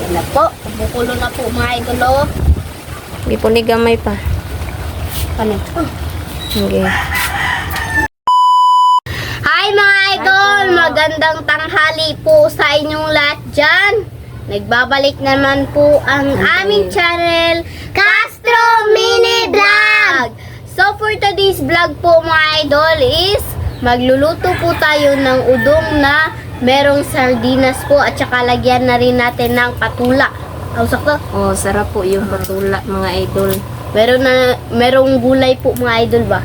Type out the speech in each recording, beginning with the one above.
Yan na po. Bukulo na po mga idol oh. Hindi po ni gamay pa. Ano? Okay. Hi mga idol! Magandang tanghali po sa inyong lahat dyan. Nagbabalik naman po ang aming channel, Castro Mini Vlog! So for today's vlog po mga idol is magluluto po tayo ng udong na merong sardinas po at saka lagyan na rin natin ng patula. Sakto? Oh, sarap po yung patula mga idol. Merong gulay po mga idol ba?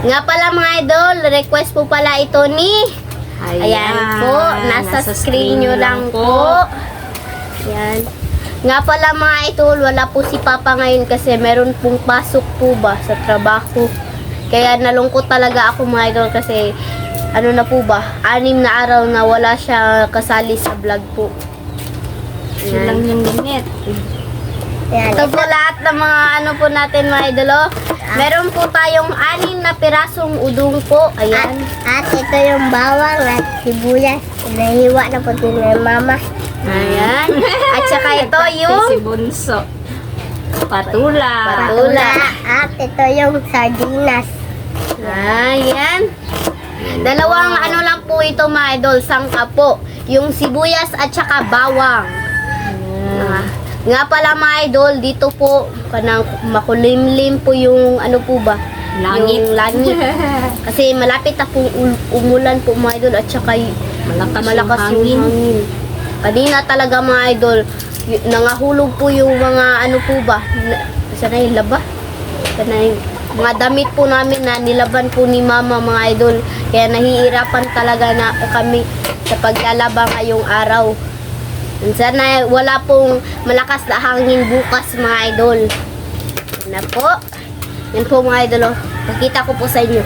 Nga pala mga idol, request po pala ito ni Ayan po, nasa screen nyo lang po. Ayan. Nga pala mga idol, wala po si Papa ngayon kasi meron pong pasok po ba sa trabaho. Kaya nalungkot talaga ako mga idol kasi ano na po ba, 6 na araw na wala siya kasali sa vlog po. Yun lang yung limit. Ito po lahat ng mga ano po natin mga idolo. Meron po tayong 6 na pirasong udong po. Ayan. At ito yung bawang at sibuyas. Nahiwa na po din ng mama. Ayan. At saka ito yung Si Bunso. Patula. patula. At ito yung sardinas. Ayan. Dalawang ano lang po ito mga idol. Sangka po. Yung sibuyas at saka bawang. Nga pala mga idol, dito po kanang makulimlim po yung ano po ba? Langit. Yung langit. Kasi malapit na pong umulan po mga idol at saka malakas yung hangin. Kanina talaga mga idol, nangahulog po yung mga ano po ba? Sana yung laba? Sana yung mga damit po namin na nilaban po ni mama mga idol. Kaya nahihirapan talaga na kami sa paglalaba ngayong araw. Sana wala pong malakas na hangin bukas mga idol. Yan na po. Yan po mga idol. Pakita ko po sa inyo.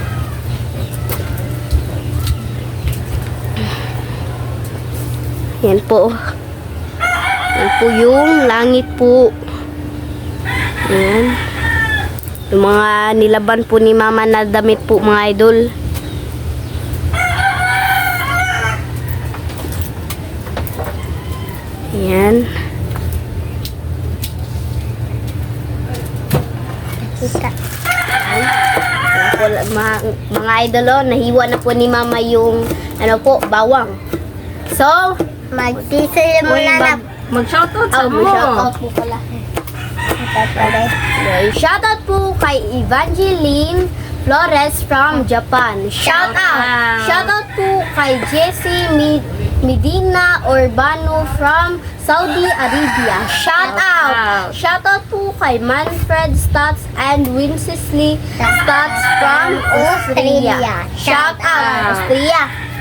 Yan po. Yan po yung langit po. Yan. Yung mga nilaban po ni mama na damit po mga idol. Yan. Kita. Mga idolo, nahiwa na po ni mama yung ano po, bawang. So, Magsisil muna na. Mag-shoutout sa mo. shoutout po pala. Shoutout po kay Evangeline Flores from Japan. Shoutout! Shoutout po kay Jessie Medina Urbano from Saudi Arabia. Shoutout! Shoutout po kay Manfred Stutz and Wincesley Stutz from Australia. Shoutout! Austria!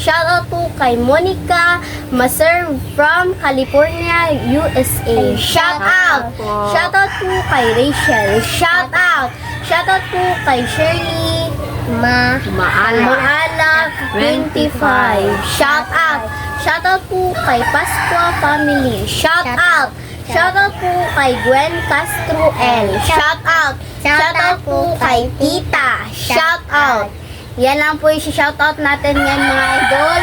Shoutout po kay Monica Maser from California, USA. Shoutout! Shoutout po kay Rachel. Shoutout! Shoutout po kay Shirley Maala 25. Shoutout! Shoutout po kay Pasqua Family. Shoutout! Shoutout po kay Gwen Castro L. Shoutout! Shoutout po kay Tita. Shoutout! Yan lang po yung shoutout natin ngayon mga idol.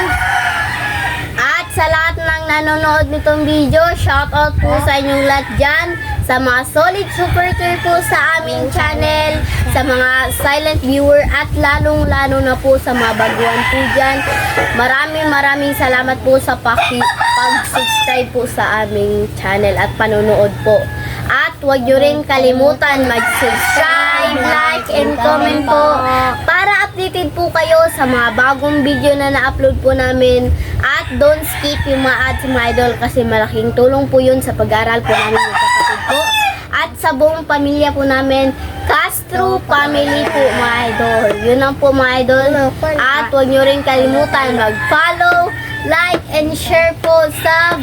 At sa lahat ng nanonood nitong video, shoutout po sa inyong lahat dyan. Sa mga solid supporter po sa aming channel, sa mga silent viewer at lalong-lalo na po sa mga baguhan po dyan. Maraming salamat po sa pag-subscribe po sa aming channel at panonood po. At huwag nyo rin kalimutan mag-subscribe, like, and comment po para updated po kayo sa mga bagong video na na-upload po namin. At don't skip yung mga ads mga idol kasi malaking tulong po yun sa pag-aral po namin ng kapatid po. At sa buong pamilya po namin, Castro Family po mga idol. Yun lang po mga idol. At huwag nyo rin kalimutan mag-follow, like, and share po sa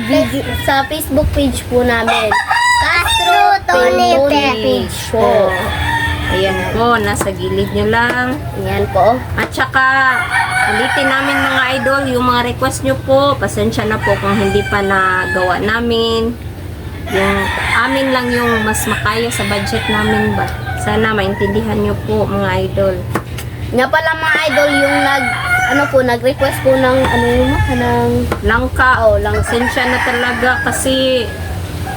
Facebook page po namin. Castro Tony page po. Ayan po, nasa gilid nyo lang. Ayan po. At saka, ulitin namin mga idol, yung mga request nyo po, pasensya na po kung hindi pa nagawa namin. Yung amin lang yung mas makaya sa budget namin ba. Sana maintindihan nyo po mga idol. Nga pala mga idol, yung ano po, nag-request po ng, ano yun, ng, Langka. oh, lang, Pasensya na talaga kasi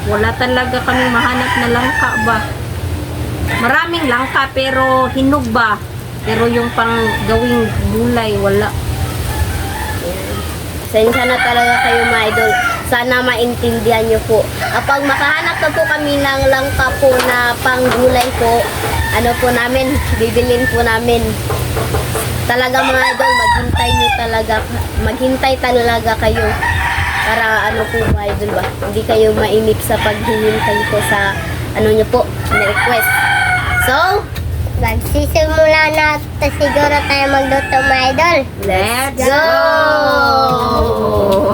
wala talaga kaming mahanap na langka ba. Maraming langka pero hinog ba. Pero yung pang gawing gulay, wala. pasensya na talaga kayo mga idol. Sana maintindihan nyo po. Kapag makahanap na po kami ng langka po na panggulay po, ano po namin, bibilin po namin. Talaga mga idol, maghintay talaga kayo. Para ano po mga idol ba, hindi kayo mainip sa paghihintay po sa ano nyo po, na request. So, Magsisimula na siguro tayo magluto mga idol. Let's go! go!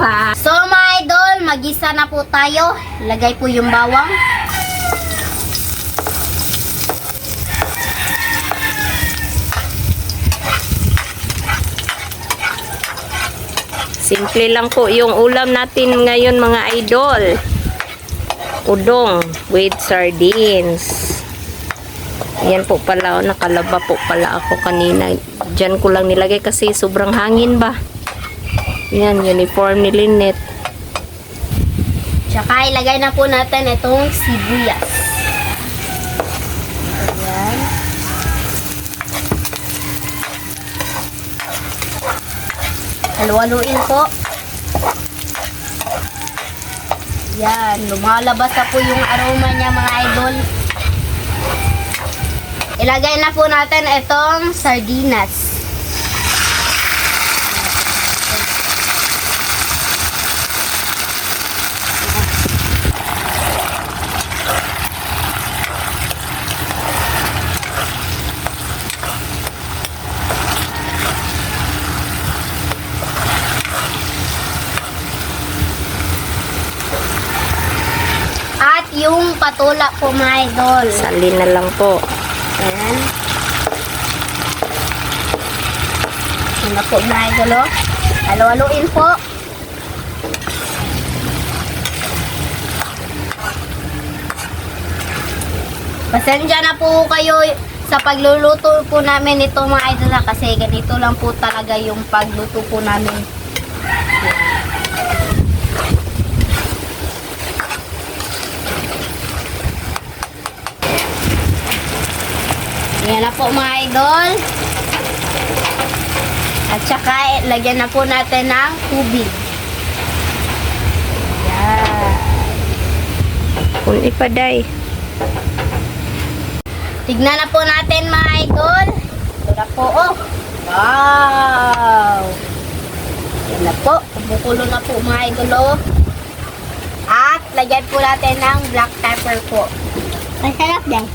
Ha. So mga idol, magisa na po tayo. Lagay po yung bawang. Simple lang po yung ulam natin ngayon mga idol. Udong with sardines. Yan po pala, nakalaba po pala ako kanina. Diyan ko lang nilagay kasi sobrang hangin ba. Yan, uniform ni Lynette. Tsaka ilagay na po natin itong sibuyas. Ayan. Halu-haluin po. Yan, lumalabas na po yung aroma niya mga idol. Ilagay na po natin itong sardinas. At yung patula po mga idol. Salin na lang po. Ayan. Yan na po mga idol, oh. Halo-haloin po. Pasensya na po kayo sa pagluluto po namin ito mga idol ha, kasi ganito lang po talaga yung pagluto po namin. Yan na po mga idol. At saka lagyan na po natin ng tubig. Yan. Kung ipaday. Tignan na po natin mga idol. Ito na po, oh. Wow! Yan na po. Kumukulo na po mga idol, oh. At lagyan po natin ng black pepper po. Masarap din.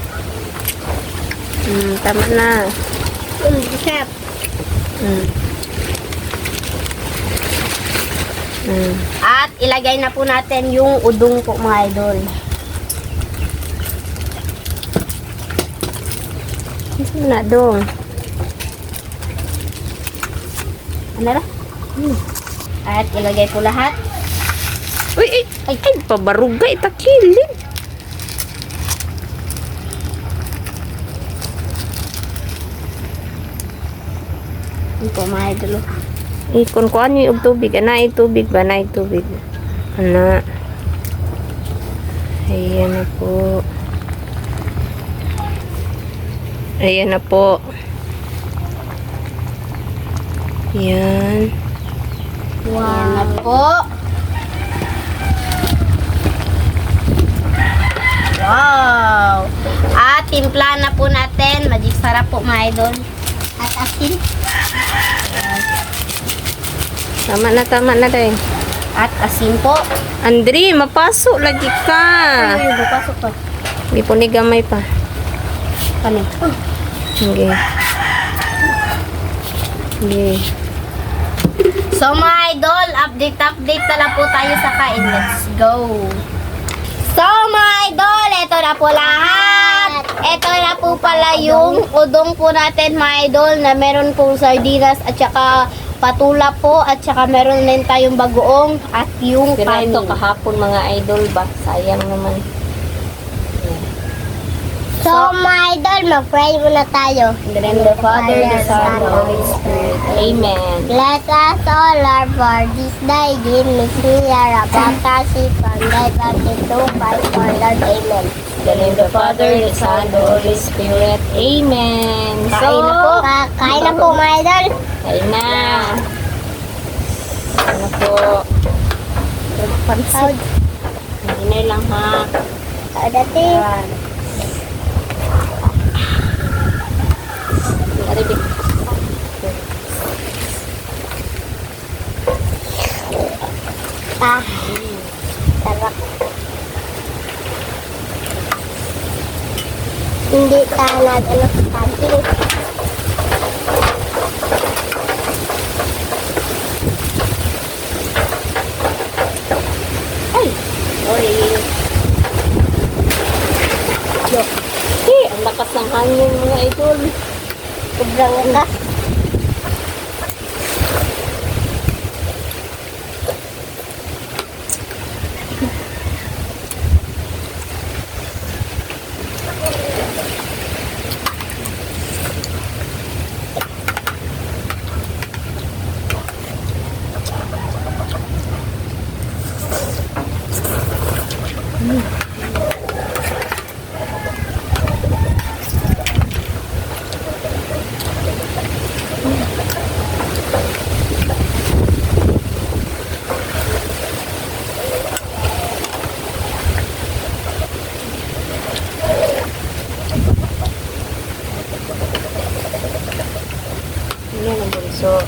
Tama na. Masarap. At ilagay na po natin yung udong po mga idol. Ano na dong? Ano na? At ilagay po lahat. Uy, ay, pabarugay, takilin. Yan po mga idol, oh. Ikon ko ano yung tubig. Anay tubig ba? Anay tubig. Ana. Ayan na po. Ayan na po. Yan. Yan na po. Wow! At timpla na po natin. Magic sarap po mga idol. At asin. Tama na rin. At asin po. Andri, mapasok lagi ka. Ay, bupasok pa. Hindi po ni gamay pa. Kanin. Sige. Sige. So mga idol, update na lang po tayo sa kain. Let's go! So mga idol, ito na po lahat. Ito na po pala yung udong po natin mga idol na meron pong sardinas at saka patula po at saka meron din tayong bagoong at yung Pero ito kanin. kahapon mga idol ba? Sayang naman. So, mga idol, mag-pray muna tayo. In the name of the Father, the Son, and the Holy Spirit. Amen. Let us all learn for this day. Give me clear about us from thy baptism to Christ our Lord. Amen. In the name of the Father, the Son, and the Holy Spirit. Amen. Kain na po. Kain na po, mga idol. Kain na. Kain na po. Pansit. Hinay lang ha. Dati. Aribik. Sarap. Hindi tayo natin nakakanting. Ay! Sorry. Ang lakas ng hangin mga idol. Sobrang lakas. Yan ang bunso.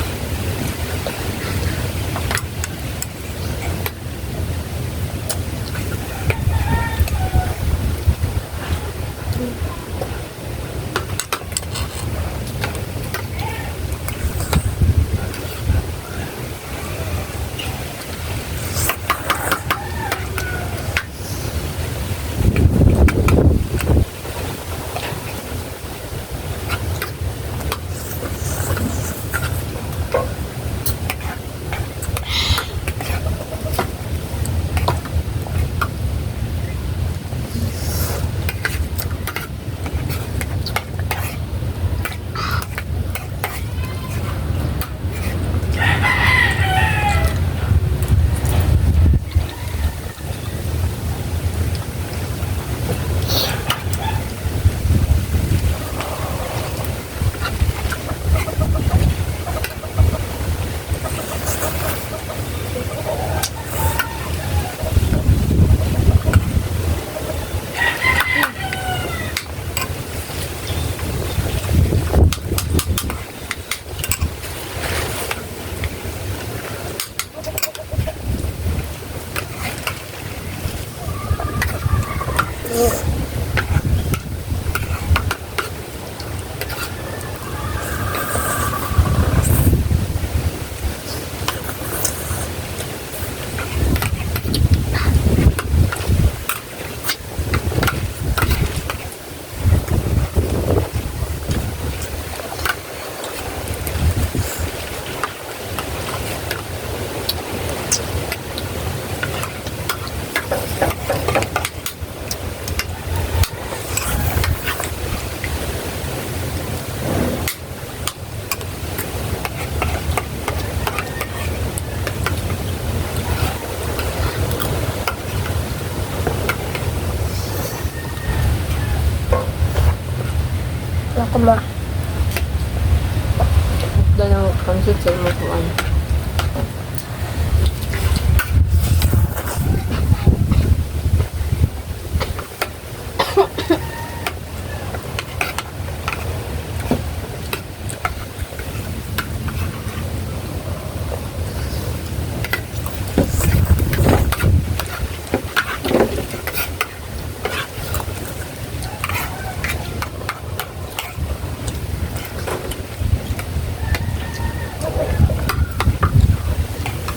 Ako mo. Doon ang pansit sa imo kuan.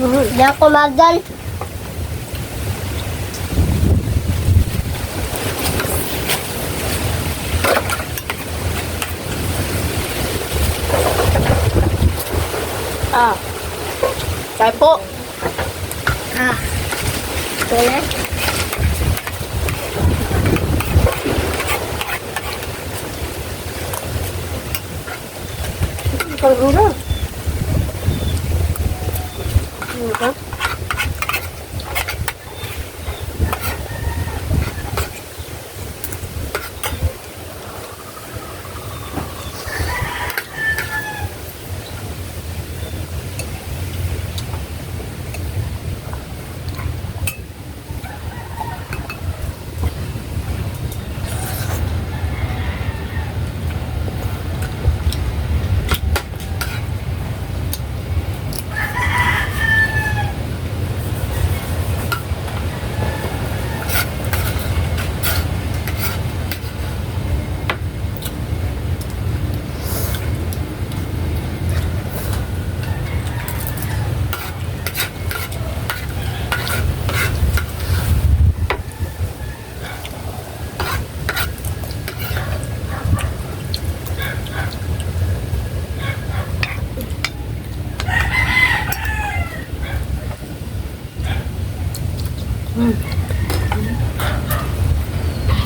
Hindi ako magdal. Ah. Kaya po. Ito na. Pang ulo. Ano ka?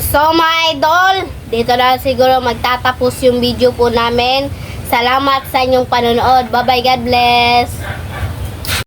So mga idol, dito na siguro magtatapos yung video po namin. Salamat sa inyong panonood. Bye bye, God bless.